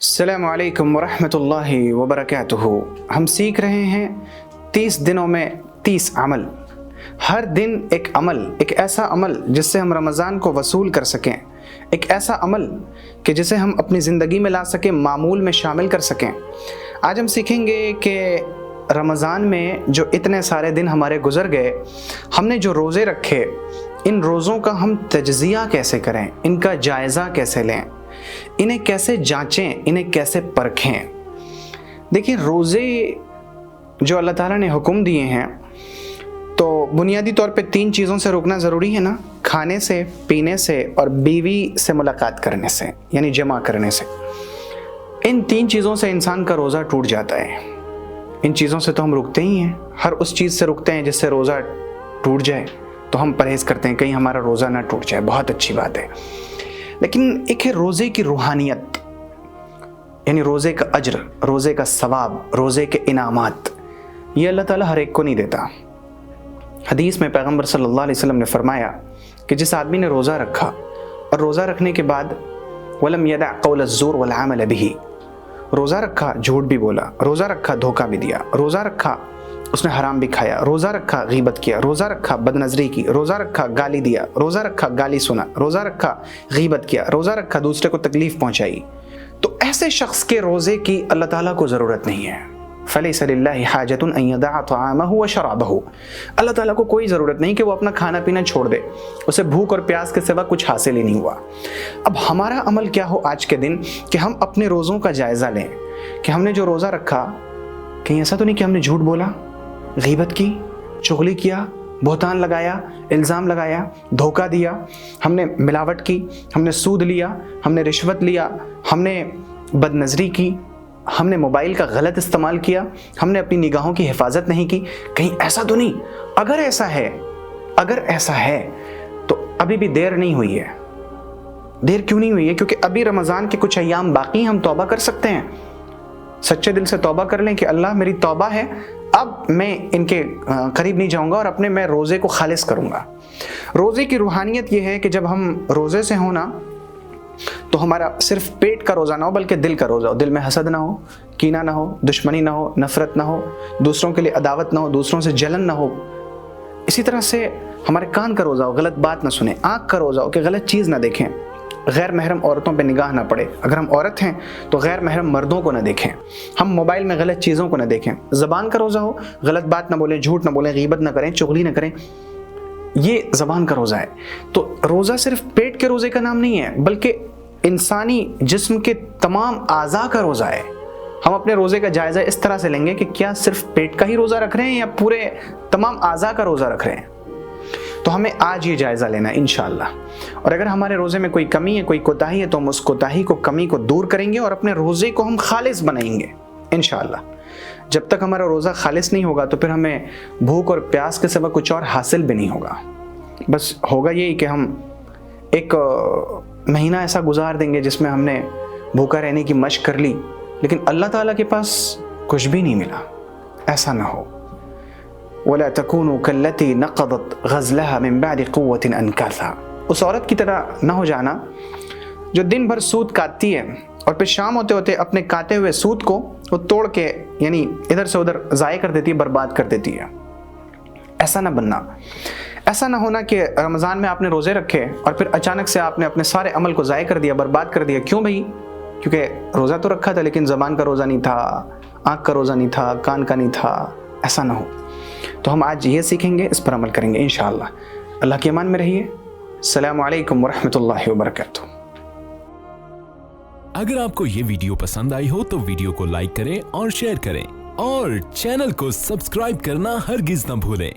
السلام علیکم ورحمۃ اللہ وبرکاتہ۔ ہم سیکھ رہے ہیں 30 دنوں میں 30 عمل۔ ہر دن ایک عمل، ایک ایسا عمل جس سے ہم رمضان کو وصول کر سکیں، ایک ایسا عمل کہ جسے ہم اپنی زندگی میں لا سکیں، معمول میں شامل کر سکیں۔ آج ہم سیکھیں گے کہ رمضان میں جو اتنے سارے دن ہمارے گزر گئے، ہم نے جو روزے رکھے، ان روزوں کا ہم تجزیہ کیسے کریں، ان کا جائزہ کیسے لیں، انہیں کیسے جانچیں، انہیں کیسے پرکھیں۔ دیکھیں، روزے جو اللہ تعالیٰ نے حکم دیے ہیں تو بنیادی طور پہ 3 چیزوں سے روکنا ضروری ہے نا، کھانے سے، پینے سے اور بیوی سے ملاقات کرنے سے، یعنی جمع کرنے سے۔ ان 3 چیزوں سے انسان کا روزہ ٹوٹ جاتا ہے۔ ان چیزوں سے تو ہم رکتے ہی ہیں، ہر اس چیز سے رکتے ہیں جس سے روزہ ٹوٹ جائے تو ہم پرہیز کرتے ہیں کہیں ہمارا روزہ نہ ٹوٹ جائے، بہت اچھی بات ہے۔ لیکن ایک ہے روزے کی روحانیت، یعنی روزے کا اجر، روزے کا ثواب، روزے کے انعامات، یہ اللہ تعالیٰ ہر ایک کو نہیں دیتا۔ حدیث میں پیغمبر صلی اللہ علیہ وسلم نے فرمایا کہ جس آدمی نے روزہ رکھا اور روزہ رکھنے کے بعد وَلَمْ يَدَعْ قَوْلَ الزُّورِ وَالْعَمَلَ بِهِ، روزہ رکھا جھوٹ بھی بولا، روزہ رکھا دھوکہ بھی دیا، روزہ رکھا اس نے حرام بھی کھایا، روزہ رکھا غیبت کیا، روزہ رکھا بدنظری کی، روزہ رکھا گالی دیا، روزہ رکھا گالی سنا، روزہ رکھا غیبت کیا، روزہ رکھا دوسرے کو تکلیف پہنچائی، تو ایسے شخص کے روزے کی اللہ تعالیٰ کو ضرورت نہیں ہے۔ فَلَيْسَ لِلَّهِ حَاجَةٌ أَن يَدَعَ طَعَامَهُ وَشَرَابَهُ، اللہ تعالیٰ کو کوئی ضرورت نہیں کہ وہ اپنا کھانا پینا چھوڑ دے، اسے بھوک اور پیاس کے سوا کچھ حاصل ہی نہیں ہوا۔ اب ہمارا عمل کیا ہو آج کے دن کہ ہم اپنے روزوں کا جائزہ لیں کہ ہم نے جو روزہ رکھا، کہیں ایسا تو نہیں کہ ہم نے جھوٹ بولا، غیبت کی، چغلی کیا، بہتان لگایا، الزام لگایا، دھوکہ دیا، ہم نے ملاوٹ کی، ہم نے سود لیا، ہم نے رشوت لیا، ہم نے بدنظری کی، ہم نے موبائل کا غلط استعمال کیا، ہم نے اپنی نگاہوں کی حفاظت نہیں کی، کہیں ایسا تو نہیں؟ اگر ایسا ہے تو ابھی بھی دیر نہیں ہوئی ہے۔ دیر کیوں نہیں ہوئی ہے؟ کیونکہ ابھی رمضان کے کچھ ایام باقی، ہم توبہ کر سکتے ہیں، سچے دل سے توبہ کر لیں کہ اللہ میری توبہ ہے، اب میں ان کے قریب نہیں جاؤں گا اور اپنے میں روزے کو خالص کروں گا۔ روزے کی روحانیت یہ ہے کہ جب ہم روزے سے ہونا تو ہمارا صرف پیٹ کا روزہ نہ ہو بلکہ دل کا روزہ ہو، دل میں حسد نہ ہو، کینہ نہ ہو، دشمنی نہ ہو، نفرت نہ ہو، دوسروں کے لیے عداوت نہ ہو، دوسروں سے جلن نہ ہو۔ اسی طرح سے ہمارے کان کا روزہ ہو، غلط بات نہ سنیں، آنکھ کا روزہ ہو کہ غلط چیز نہ دیکھیں، غیر محرم عورتوں پہ نگاہ نہ پڑے، اگر ہم عورت ہیں تو غیر محرم مردوں کو نہ دیکھیں، ہم موبائل میں غلط چیزوں کو نہ دیکھیں، زبان کا روزہ ہو، غلط بات نہ بولیں، جھوٹ نہ بولیں، غیبت نہ کریں، چغلی نہ کریں، یہ زبان کا روزہ ہے۔ تو روزہ صرف پیٹ کے روزے کا نام نہیں ہے بلکہ انسانی جسم کے تمام اعضاء کا روزہ ہے۔ ہم اپنے روزے کا جائزہ اس طرح سے لیں گے کہ کیا صرف پیٹ کا ہی روزہ رکھ رہے ہیں یا پورے تمام اعضاء کا روزہ رکھ رہے ہیں۔ تو ہمیں آج یہ جائزہ لینا ہے انشاءاللہ، اور اگر ہمارے روزے میں کوئی کمی ہے، کوئی کوتاہی ہے، تو ہم اس کوتاہی کو، کمی کو دور کریں گے اور اپنے روزے کو ہم خالص بنائیں گے انشاءاللہ۔ جب تک ہمارا روزہ خالص نہیں ہوگا تو پھر ہمیں بھوک اور پیاس کے سوا کچھ اور حاصل بھی نہیں ہوگا۔ بس ہوگا یہی کہ ہم ایک مہینہ ایسا گزار دیں گے جس میں ہم نے بھوکا رہنے کی مشق کر لی، لیکن اللہ تعالیٰ کے پاس کچھ بھی نہیں ملا۔ ایسا نہ ہو۔ وَلَا تَكُونُوا كَالَّتِي نَقَضَتْ غَزْلَهَا مِن بَعْدِ قُوَّةٍ أَنْكَاثًا، اس عورت کی طرح نہ ہو جانا جو دن بھر سود کاٹتی ہے اور پھر شام ہوتے ہوتے اپنے کاٹے ہوئے سود کو وہ توڑ کے یعنی ادھر سے ادھر ضائع کر دیتی ہے، برباد کر دیتی ہے۔ ایسا نہ بننا، ایسا نہ ہونا کہ رمضان میں آپ نے روزے رکھے اور پھر اچانک سے آپ نے اپنے سارے عمل کو ضائع کر دیا، برباد کر دیا۔ کیوں بھائی؟ کیونکہ روزہ تو رکھا تھا لیکن زبان کا روزہ نہیں تھا، آنکھ کا روزہ نہیں تھا، کان کا نہیں تھا۔ ایسا نہ ہو۔ تو ہم آج یہ سیکھیں گے، اس پر عمل کریں گے انشاءاللہ۔ اللہ کے امان میں رہیے۔ السلام علیکم ورحمۃ اللہ وبرکاتہ۔ اگر آپ کو یہ ویڈیو پسند آئی ہو تو ویڈیو کو لائک کریں اور شیئر کریں، اور چینل کو سبسکرائب کرنا ہرگز نہ بھولیں۔